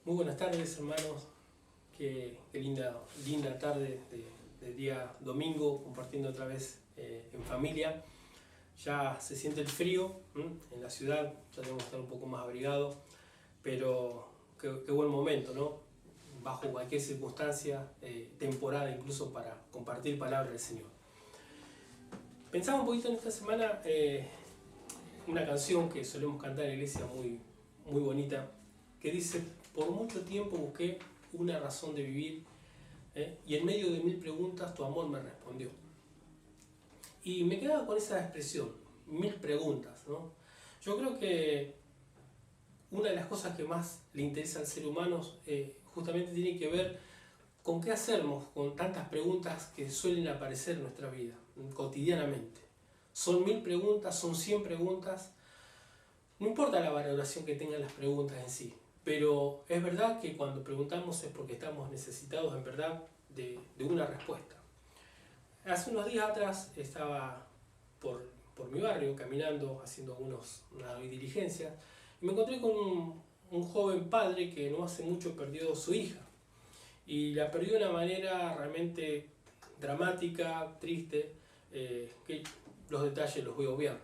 Muy buenas tardes, hermanos. Qué linda tarde de día domingo, compartiendo otra vez en familia. Ya se siente el frío en la ciudad, ya debemos estar un poco más abrigados, pero qué buen momento, ¿no? Bajo cualquier circunstancia, temporada incluso para compartir palabra del Señor. Pensaba un poquito en esta semana una canción que solemos cantar en la iglesia muy bonita, que dice: por mucho tiempo busqué una razón de vivir, y en medio de 1000 preguntas tu amor me respondió. Y me quedaba con esa expresión, 1000 preguntas, ¿no? Yo creo que una de las cosas que más le interesa al ser humano justamente tiene que ver con qué hacemos con tantas preguntas que suelen aparecer en nuestra vida, cotidianamente. Son 1000 preguntas, son 100 preguntas, no importa la valoración que tengan las preguntas en sí, pero es verdad que cuando preguntamos es porque estamos necesitados en verdad de una respuesta. Hace unos días atrás estaba por mi barrio caminando, haciendo una diligencia, y me encontré con un joven padre que no hace mucho perdió a su hija, y la perdió de una manera realmente dramática, triste, que los detalles los voy a obviar.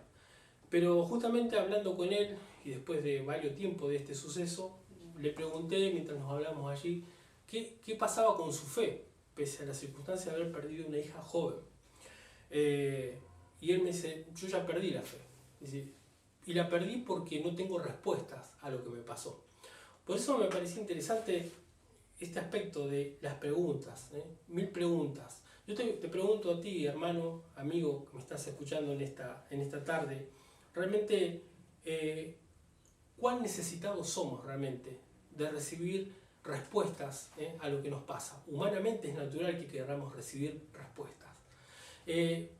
Pero justamente hablando con él, y después de varios tiempos de este suceso, le pregunté, mientras nos hablamos allí, qué pasaba con su fe, pese a la circunstancia de haber perdido una hija joven. Y él me dice: yo ya perdí la fe. Dice, y la perdí porque no tengo respuestas a lo que me pasó. Por eso me pareció interesante este aspecto de las preguntas, 1000 preguntas. Yo te pregunto a ti, hermano, amigo, que me estás escuchando en esta tarde, realmente, ¿cuán necesitados somos realmente de recibir respuestas a lo que nos pasa? Humanamente es natural que queramos recibir respuestas.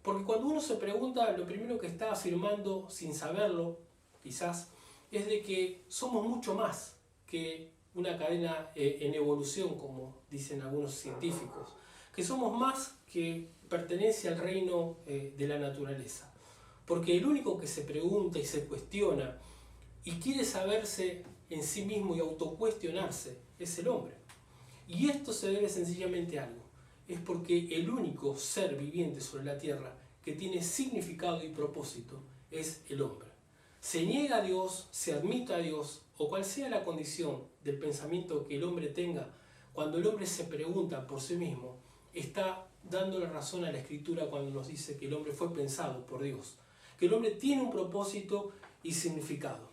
Porque cuando uno se pregunta, lo primero que está afirmando, sin saberlo, quizás, es de que somos mucho más que una cadena en evolución, como dicen algunos científicos, que somos más que pertenece al reino de la naturaleza. Porque el único que se pregunta y se cuestiona y quiere saberse en sí mismo y autocuestionarse es el hombre. Y esto se debe sencillamente a algo: es porque el único ser viviente sobre la tierra que tiene significado y propósito es el hombre. Se niega a Dios, se admite a Dios, o cual sea la condición del pensamiento que el hombre tenga, cuando el hombre se pregunta por sí mismo, está dando la razón a la Escritura cuando nos dice que el hombre fue pensado por Dios, que el hombre tiene un propósito y significado.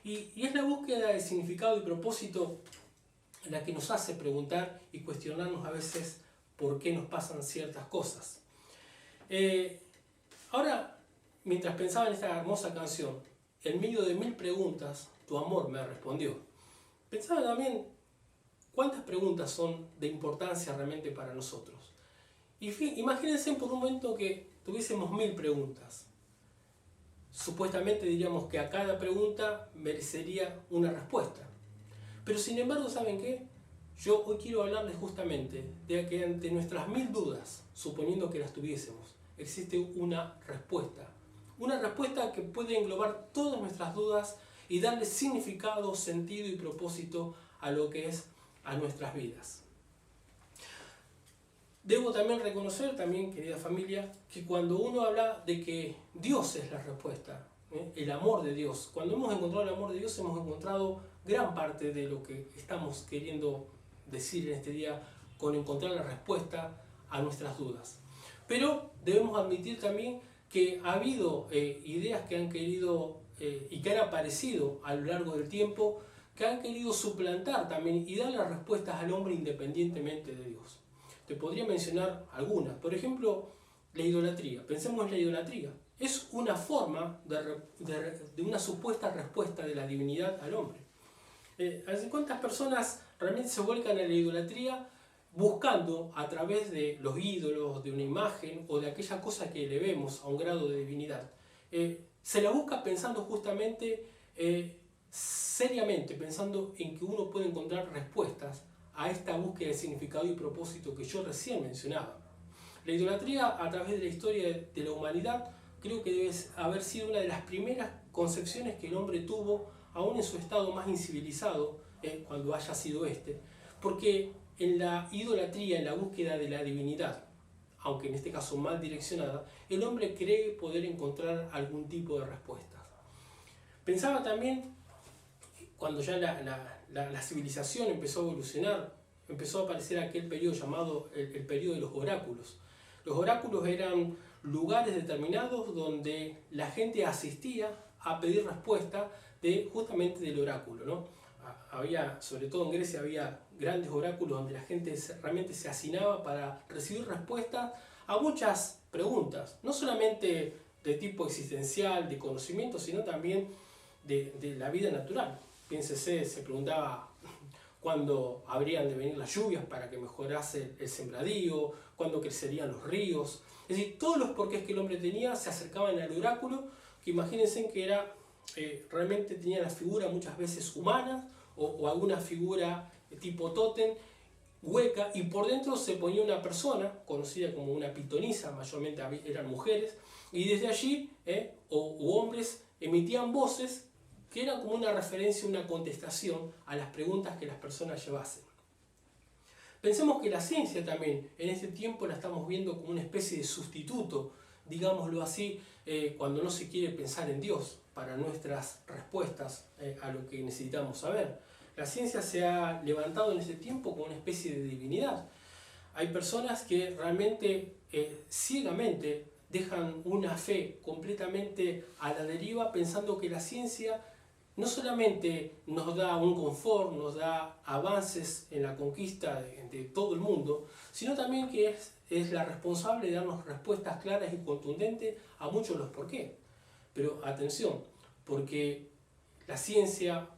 Y es la búsqueda de significado y propósito la que nos hace preguntar y cuestionarnos a veces por qué nos pasan ciertas cosas. Ahora, mientras pensaba en esta hermosa canción, en medio de 1000 preguntas, tu amor me respondió. Pensaba también cuántas preguntas son de importancia realmente para nosotros. Y imagínense por un momento que tuviésemos 1000 preguntas. Supuestamente diríamos que a cada pregunta merecería una respuesta. Pero sin embargo, ¿saben qué? Yo hoy quiero hablarles justamente de que ante nuestras 1000 dudas, suponiendo que las tuviésemos, existe una respuesta. Una respuesta que puede englobar todas nuestras dudas y darle significado, sentido y propósito a lo que es a nuestras vidas. Debo también reconocer, querida familia, que cuando uno habla de que Dios es la respuesta, el amor de Dios, cuando hemos encontrado el amor de Dios, hemos encontrado gran parte de lo que estamos queriendo decir en este día con encontrar la respuesta a nuestras dudas. Pero debemos admitir también que ha habido ideas que han querido y que han aparecido a lo largo del tiempo, que han querido suplantar también y dar las respuestas al hombre independientemente de Dios. Te podría mencionar algunas. Por ejemplo, la idolatría. Pensemos en la idolatría. Es una forma de una supuesta respuesta de la divinidad al hombre. ¿Cuántas personas realmente se vuelcan a la idolatría buscando a través de los ídolos, de una imagen o de aquella cosa que le vemos a un grado de divinidad? Se la busca pensando justamente, seriamente, pensando en que uno puede encontrar respuestas a esta búsqueda de significado y propósito que yo recién mencionaba. La idolatría, a través de la historia de la humanidad, creo que debe haber sido una de las primeras concepciones que el hombre tuvo, aún en su estado más incivilizado, cuando haya sido este, porque en la idolatría, en la búsqueda de la divinidad, aunque en este caso mal direccionada, el hombre cree poder encontrar algún tipo de respuesta. Pensaba también, cuando ya la civilización empezó a evolucionar, empezó a aparecer aquel periodo llamado el periodo de los oráculos. Los oráculos eran lugares determinados donde la gente asistía a pedir respuesta justamente del oráculo, ¿no? Había, sobre todo en Grecia, había grandes oráculos donde la gente realmente se hacinaba para recibir respuestas a muchas preguntas, no solamente de tipo existencial, de conocimiento, sino también de la vida natural. Piénsese, se preguntaba cuándo habrían de venir las lluvias para que mejorase el sembradío, cuándo crecerían los ríos. Es decir, todos los porqués que el hombre tenía se acercaban al oráculo, que imagínense que era, realmente tenía la figura muchas veces humana o alguna figura tipo tótem, hueca, y por dentro se ponía una persona, conocida como una pitonisa, mayormente eran mujeres, y desde allí, o hombres, emitían voces que eran como una referencia, una contestación a las preguntas que las personas llevasen. Pensemos que la ciencia también, en este tiempo la estamos viendo como una especie de sustituto, digámoslo así, cuando no se quiere pensar en Dios para nuestras respuestas a lo que necesitamos saber. La ciencia se ha levantado en este tiempo como una especie de divinidad. Hay personas que realmente ciegamente dejan una fe completamente a la deriva pensando que la ciencia no solamente nos da un confort, nos da avances en la conquista de todo el mundo, sino también que es la responsable de darnos respuestas claras y contundentes a muchos de los por qué. Pero atención, porque la ciencia,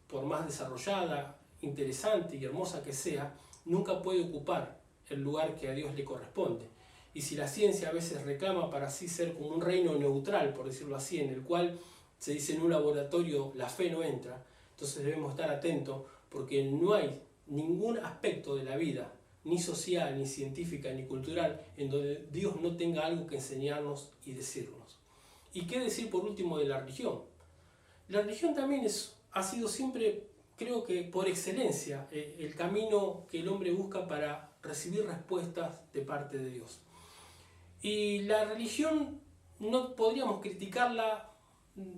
por más desarrollada, interesante y hermosa que sea, nunca puede ocupar el lugar que a Dios le corresponde. Y si la ciencia a veces reclama para así ser como un reino neutral, por decirlo así, en el cual se dice en un laboratorio la fe no entra, entonces debemos estar atentos porque no hay ningún aspecto de la vida, ni social, ni científica, ni cultural, en donde Dios no tenga algo que enseñarnos y decirnos. ¿Y qué decir por último de la religión? La religión también ha sido siempre, creo que por excelencia, el camino que el hombre busca para recibir respuestas de parte de Dios. Y la religión no podríamos criticarla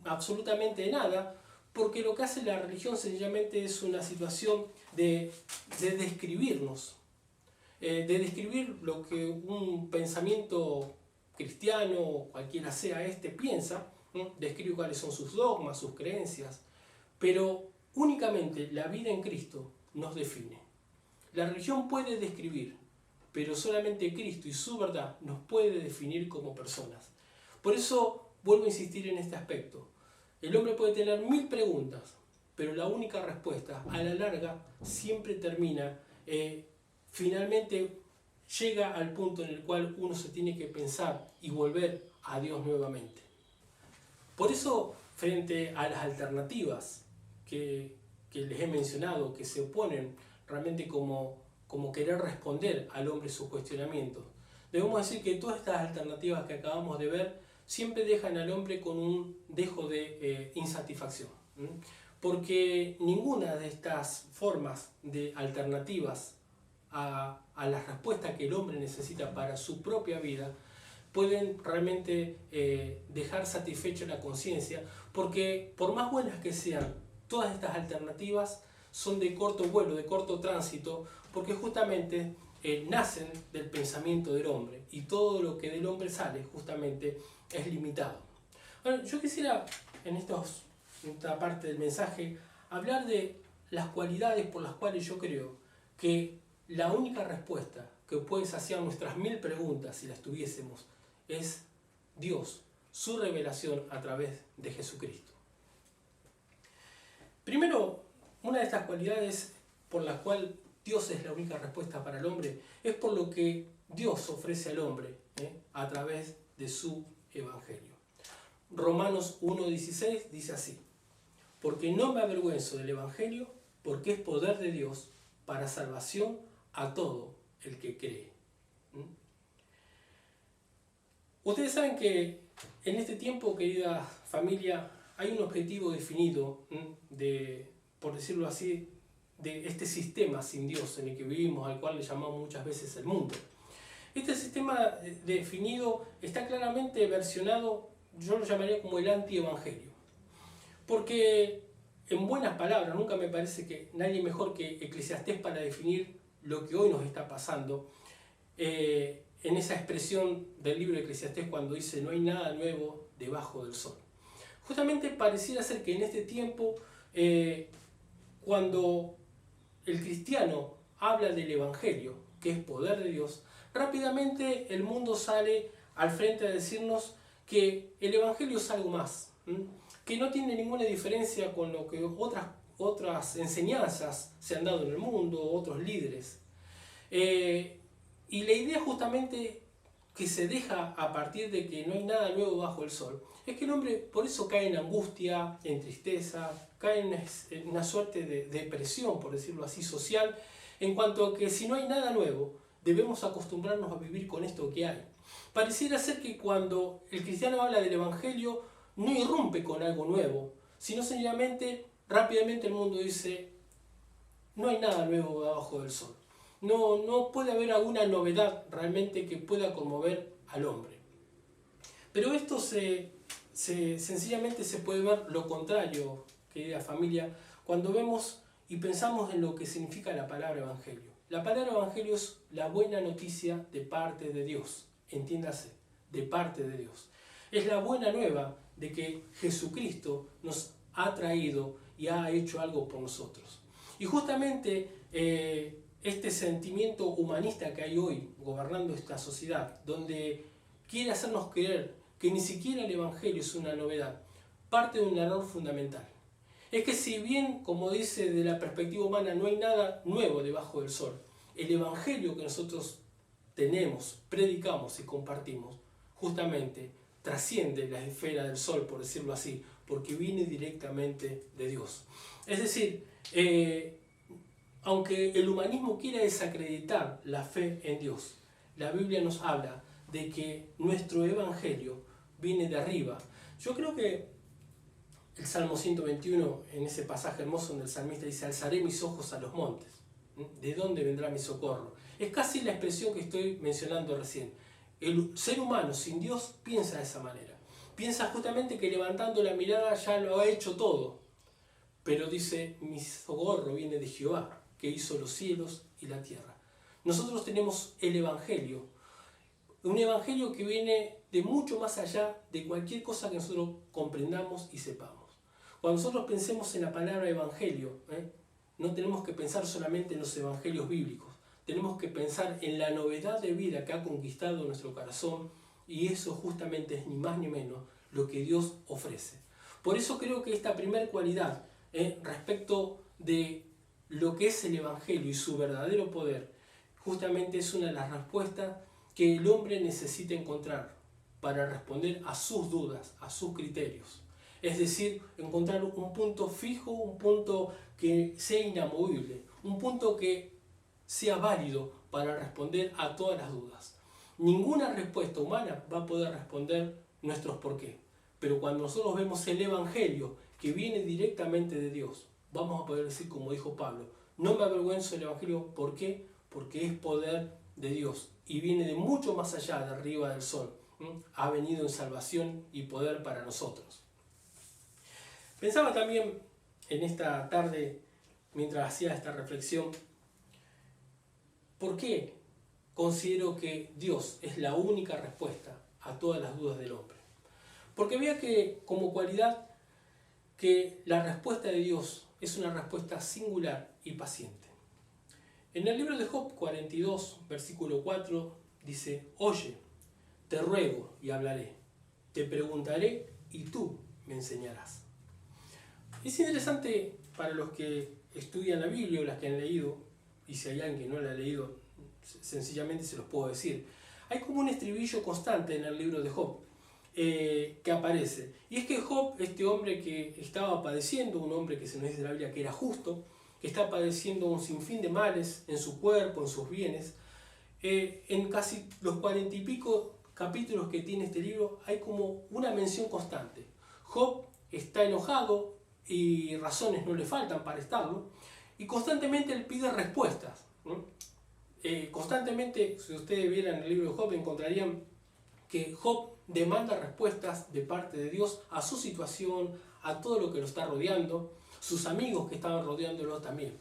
absolutamente nada, porque lo que hace la religión sencillamente es una situación de describirnos, de describir lo que un pensamiento cristiano, cualquiera sea piensa, ¿no? Describe cuáles son sus dogmas, sus creencias, pero únicamente la vida en Cristo nos define. La religión puede describir, pero solamente Cristo y su verdad nos puede definir como personas. Por eso vuelvo a insistir en este aspecto. El hombre puede tener 1000 preguntas, pero la única respuesta a la larga siempre termina, finalmente llega al punto en el cual uno se tiene que pensar y volver a Dios nuevamente. Por eso, frente a las alternativas que les he mencionado, que se oponen realmente como querer responder al hombre sus cuestionamientos, debemos decir que todas estas alternativas que acabamos de ver siempre dejan al hombre con un dejo de insatisfacción. Porque ninguna de estas formas de alternativas a las respuestas que el hombre necesita para su propia vida pueden realmente dejar satisfecha la conciencia, porque por más buenas que sean, todas estas alternativas son de corto vuelo, de corto tránsito, porque justamente nacen del pensamiento del hombre, y todo lo que del hombre sale justamente es limitado. Bueno, yo quisiera en esta parte del mensaje hablar de las cualidades por las cuales yo creo que la única respuesta que puede saciar nuestras 1000 preguntas, si las tuviésemos, es Dios, su revelación a través de Jesucristo. Primero, una de estas cualidades por las cuales Dios es la única respuesta para el hombre es por lo que Dios ofrece al hombre a través de su Evangelio. Romanos 1:16 dice así: porque no me avergüenzo del Evangelio, porque es poder de Dios para salvación a todo el que cree. Ustedes saben que en este tiempo, querida familia, hay un objetivo definido por decirlo así, de este sistema sin Dios en el que vivimos, al cual le llamamos muchas veces el mundo. Este sistema definido está claramente versionado, yo lo llamaría como el antievangelio. Porque, en buenas palabras, nunca me parece que nadie mejor que Eclesiastés para definir lo que hoy nos está pasando, en esa expresión del libro de Eclesiastés cuando dice no hay nada nuevo debajo del sol. Justamente pareciera ser que en este tiempo, cuando el cristiano habla del Evangelio, que es poder de Dios, rápidamente el mundo sale al frente a decirnos que el Evangelio es algo más, que no tiene ninguna diferencia con lo que otras enseñanzas se han dado en el mundo, otros líderes. Y la idea justamente que se deja a partir de que no hay nada nuevo bajo el sol, es que el hombre por eso cae en angustia, en tristeza, cae en una suerte de depresión, por decirlo así, social, en cuanto a que si no hay nada nuevo, debemos acostumbrarnos a vivir con esto que hay. Pareciera ser que cuando el cristiano habla del Evangelio, no irrumpe con algo nuevo, sino sencillamente, rápidamente el mundo dice, no hay nada nuevo debajo del sol. No puede haber alguna novedad realmente que pueda conmover al hombre. Pero esto sencillamente se puede ver lo contrario, querida familia, cuando vemos y pensamos en lo que significa la palabra evangelio. La palabra evangelio es la buena noticia de parte de Dios, entiéndase, de parte de Dios. Es la buena nueva de que Jesucristo nos ha traído y ha hecho algo por nosotros. Y justamente este sentimiento humanista que hay hoy gobernando esta sociedad, donde quiere hacernos creer que ni siquiera el Evangelio es una novedad, parte de un error fundamental. Es que si bien, como dice, de la perspectiva humana no hay nada nuevo debajo del sol, el Evangelio que nosotros tenemos, predicamos y compartimos, justamente trasciende la esfera del sol, por decirlo así, porque viene directamente de Dios. Es decir, aunque el humanismo quiera desacreditar la fe en Dios, la Biblia nos habla de que nuestro evangelio viene de arriba. Yo creo que el Salmo 121, en ese pasaje hermoso donde el salmista dice, alzaré mis ojos a los montes. ¿De dónde vendrá mi socorro? Es casi la expresión que estoy mencionando recién. El ser humano sin Dios piensa de esa manera. Piensa justamente que levantando la mirada ya lo ha hecho todo. Pero dice, mi socorro viene de Jehová, que hizo los cielos y la tierra. Nosotros tenemos el Evangelio, un Evangelio que viene de mucho más allá de cualquier cosa que nosotros comprendamos y sepamos. Cuando nosotros pensemos en la palabra Evangelio, no tenemos que pensar solamente en los Evangelios bíblicos, tenemos que pensar en la novedad de vida que ha conquistado nuestro corazón, y eso justamente es ni más ni menos lo que Dios ofrece. Por eso creo que esta primera cualidad respecto de lo que es el Evangelio y su verdadero poder, justamente es una de las respuestas que el hombre necesita encontrar para responder a sus dudas, a sus criterios. Es decir, encontrar un punto fijo, un punto que sea inamovible, un punto que sea válido para responder a todas las dudas. Ninguna respuesta humana va a poder responder nuestros por qué, pero cuando nosotros vemos el Evangelio que viene directamente de Dios, vamos a poder decir, como dijo Pablo, no me avergüenzo del Evangelio. ¿Por qué? Porque es poder de Dios y viene de mucho más allá, de arriba del sol. Ha venido en salvación y poder para nosotros. Pensaba también en esta tarde, mientras hacía esta reflexión, ¿por qué considero que Dios es la única respuesta a todas las dudas del hombre? Porque veía que como cualidad que la respuesta de Dios es una respuesta singular y paciente. En el libro de Job 42, versículo 4, dice, oye, te ruego y hablaré, te preguntaré y tú me enseñarás. Es interesante para los que estudian la Biblia o las que han leído, y si hay alguien que no la ha leído, sencillamente se los puedo decir. Hay como un estribillo constante en el libro de Job que aparece. Y es que Job, este hombre que estaba padeciendo, un hombre que se nos dice en la Biblia que era justo, que está padeciendo un sinfín de males en su cuerpo, en sus bienes, en casi los 40 y pico capítulos que tiene este libro hay como una mención constante. Job está enojado y razones no le faltan para estarlo, y Y constantemente él pide respuestas, ¿no? Constantemente, si ustedes vieran el libro de Job, encontrarían que Job demanda respuestas de parte de Dios a su situación, a todo lo que lo está rodeando, sus amigos que estaban rodeándolo también.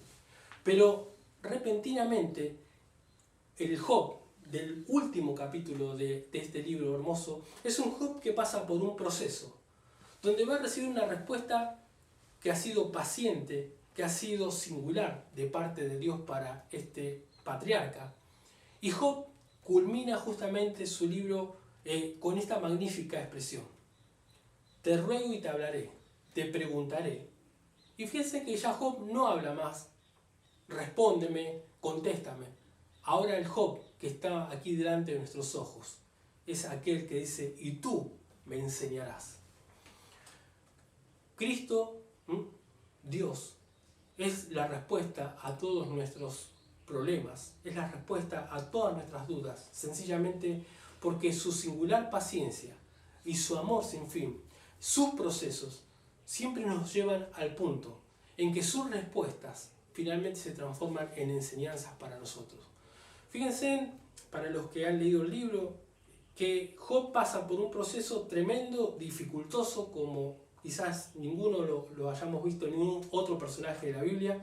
Pero repentinamente, el Job del último capítulo de este libro hermoso es un Job que pasa por un proceso, donde va a recibir una respuesta que ha sido paciente, que ha sido singular de parte de Dios para este patriarca. Y Job culmina justamente su libro con esta magnífica expresión: te ruego y te hablaré, te preguntaré. Y fíjense que ya Job no habla más, respóndeme, contéstame. Ahora el Job que está aquí delante de nuestros ojos es aquel que dice, y tú me enseñarás. Cristo, Dios, es la respuesta a todos nuestros problemas, es la respuesta a todas nuestras dudas, sencillamente porque su singular paciencia y su amor sin fin, sus procesos, siempre nos llevan al punto en que sus respuestas finalmente se transforman en enseñanzas para nosotros. Fíjense, para los que han leído el libro, que Job pasa por un proceso tremendo, dificultoso, como quizás ninguno lo hayamos visto en ningún otro personaje de la Biblia,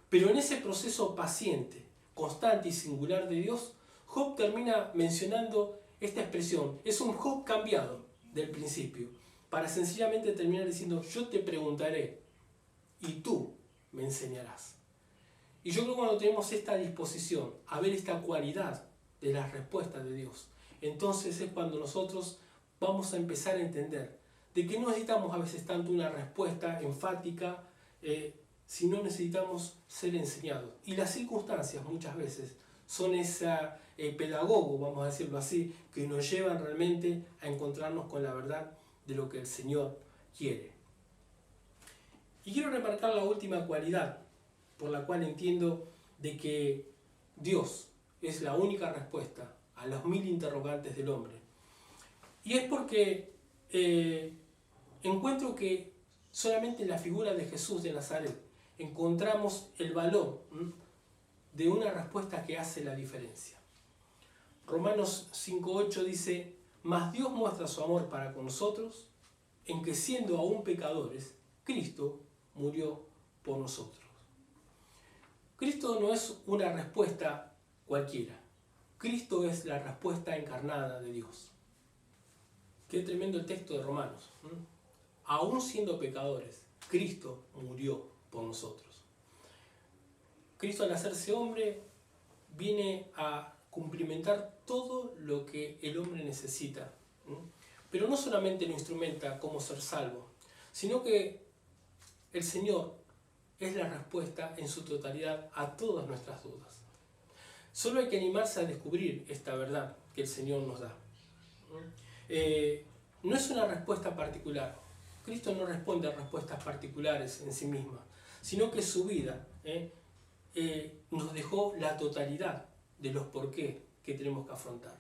pero en ese proceso paciente, constante y singular de Dios, Job termina mencionando esta expresión: es un Job cambiado del principio, para sencillamente terminar diciendo, yo te preguntaré y tú me enseñarás. Y yo creo que cuando tenemos esta disposición a ver esta cualidad de las respuestas de Dios, entonces es cuando nosotros vamos a empezar a entender de que no necesitamos a veces tanto una respuesta enfática, sino necesitamos ser enseñados. Y las circunstancias muchas veces son esa pedagogo, vamos a decirlo así, que nos llevan realmente a encontrarnos con la verdad de lo que el Señor quiere. Y quiero remarcar la última cualidad por la cual entiendo de que Dios es la única respuesta a los 1000 interrogantes del hombre. Y es porque encuentro que solamente en la figura de Jesús de Nazaret encontramos el valor de una respuesta que hace la diferencia. Romanos 5:8 dice, mas Dios muestra su amor para con nosotros en que siendo aún pecadores, Cristo murió por nosotros. Cristo no es una respuesta cualquiera. Cristo es la respuesta encarnada de Dios. Qué tremendo el texto de Romanos. Aún siendo pecadores, Cristo murió por nosotros. Cristo, al hacerse hombre, viene a cumplimentar todo lo que el hombre necesita. Pero no solamente lo instrumenta como ser salvo, sino que el Señor es la respuesta en su totalidad a todas nuestras dudas. Solo hay que animarse a descubrir esta verdad que el Señor nos da. No es una respuesta particular. Cristo no responde a respuestas particulares en sí misma, sino que su vida nos dejó la totalidad de los por qué que tenemos que afrontar.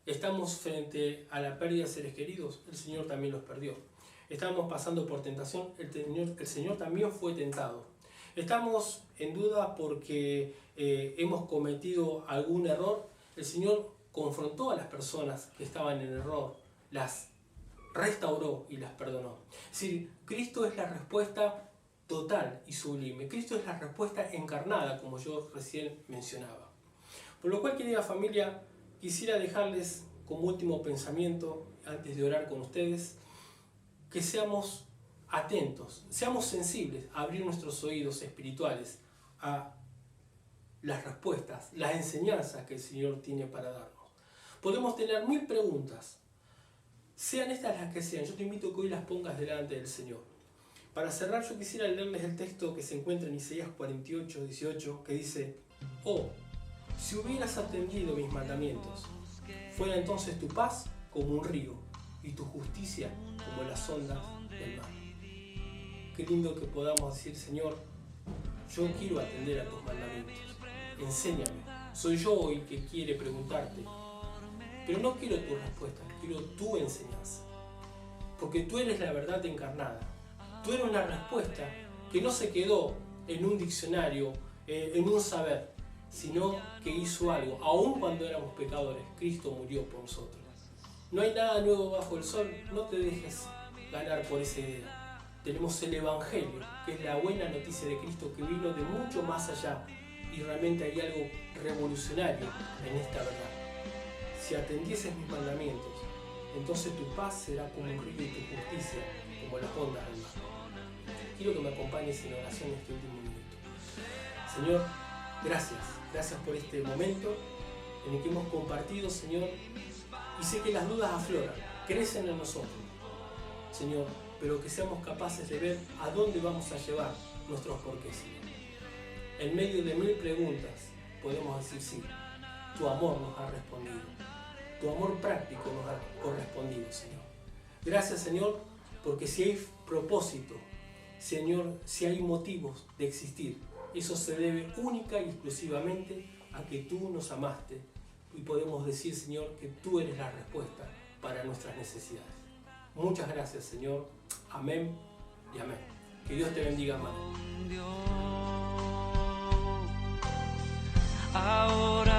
Estamos frente a la pérdida de seres queridos, el Señor también los perdió. Estamos pasando por tentación, el Señor también fue tentado. Estamos en duda porque hemos cometido algún error, el Señor confrontó a las personas que estaban en error, las restauró y las perdonó. Es decir, Cristo es la respuesta total y sublime. Cristo es la respuesta encarnada, como yo recién mencionaba. Por lo cual, querida familia, quisiera dejarles como último pensamiento, antes de orar con ustedes, que seamos atentos, seamos sensibles a abrir nuestros oídos espirituales a las respuestas, las enseñanzas que el Señor tiene para darnos. Podemos tener 1000 preguntas, sean estas las que sean. Yo te invito a que hoy las pongas delante del Señor. Para cerrar, yo quisiera leerles el texto que se encuentra en Isaías 48:18, que dice: oh, si hubieras atendido mis mandamientos, fuera entonces tu paz como un río y tu justicia como las ondas del mar. Qué lindo que podamos decir: Señor, yo quiero atender a tus mandamientos, enséñame. Soy yo hoy que quiere preguntarte, pero no quiero tu respuesta, quiero tu enseñanza, porque tú eres la verdad encarnada. Tú eres una respuesta que no se quedó en un diccionario, en un saber, sino que hizo algo. Aun cuando éramos pecadores, Cristo murió por nosotros. No hay nada nuevo bajo el sol, no te dejes ganar por esa idea. Tenemos el Evangelio, que es la buena noticia de Cristo que vino de mucho más allá, y realmente hay algo revolucionario en esta verdad. Si atendieses mis mandamientos, entonces tu paz será como un río y tu justicia como las ondas del mar. Quiero que me acompañes en oración en este último minuto. Señor, gracias por este momento en el que hemos compartido, Señor, y sé que las dudas afloran, crecen en nosotros, Señor, pero que seamos capaces de ver a dónde vamos a llevar nuestros porqués, Señor. En medio de 1000 preguntas podemos decir sí, tu amor nos ha respondido, tu amor práctico nos ha correspondido, Señor. Gracias, Señor, porque si hay propósito, Señor, si hay motivos de existir, eso se debe única y exclusivamente a que tú nos amaste y podemos decir, Señor, que tú eres la respuesta para nuestras necesidades. Muchas gracias, Señor. Amén y amén. Que Dios te bendiga, hermano. Ahora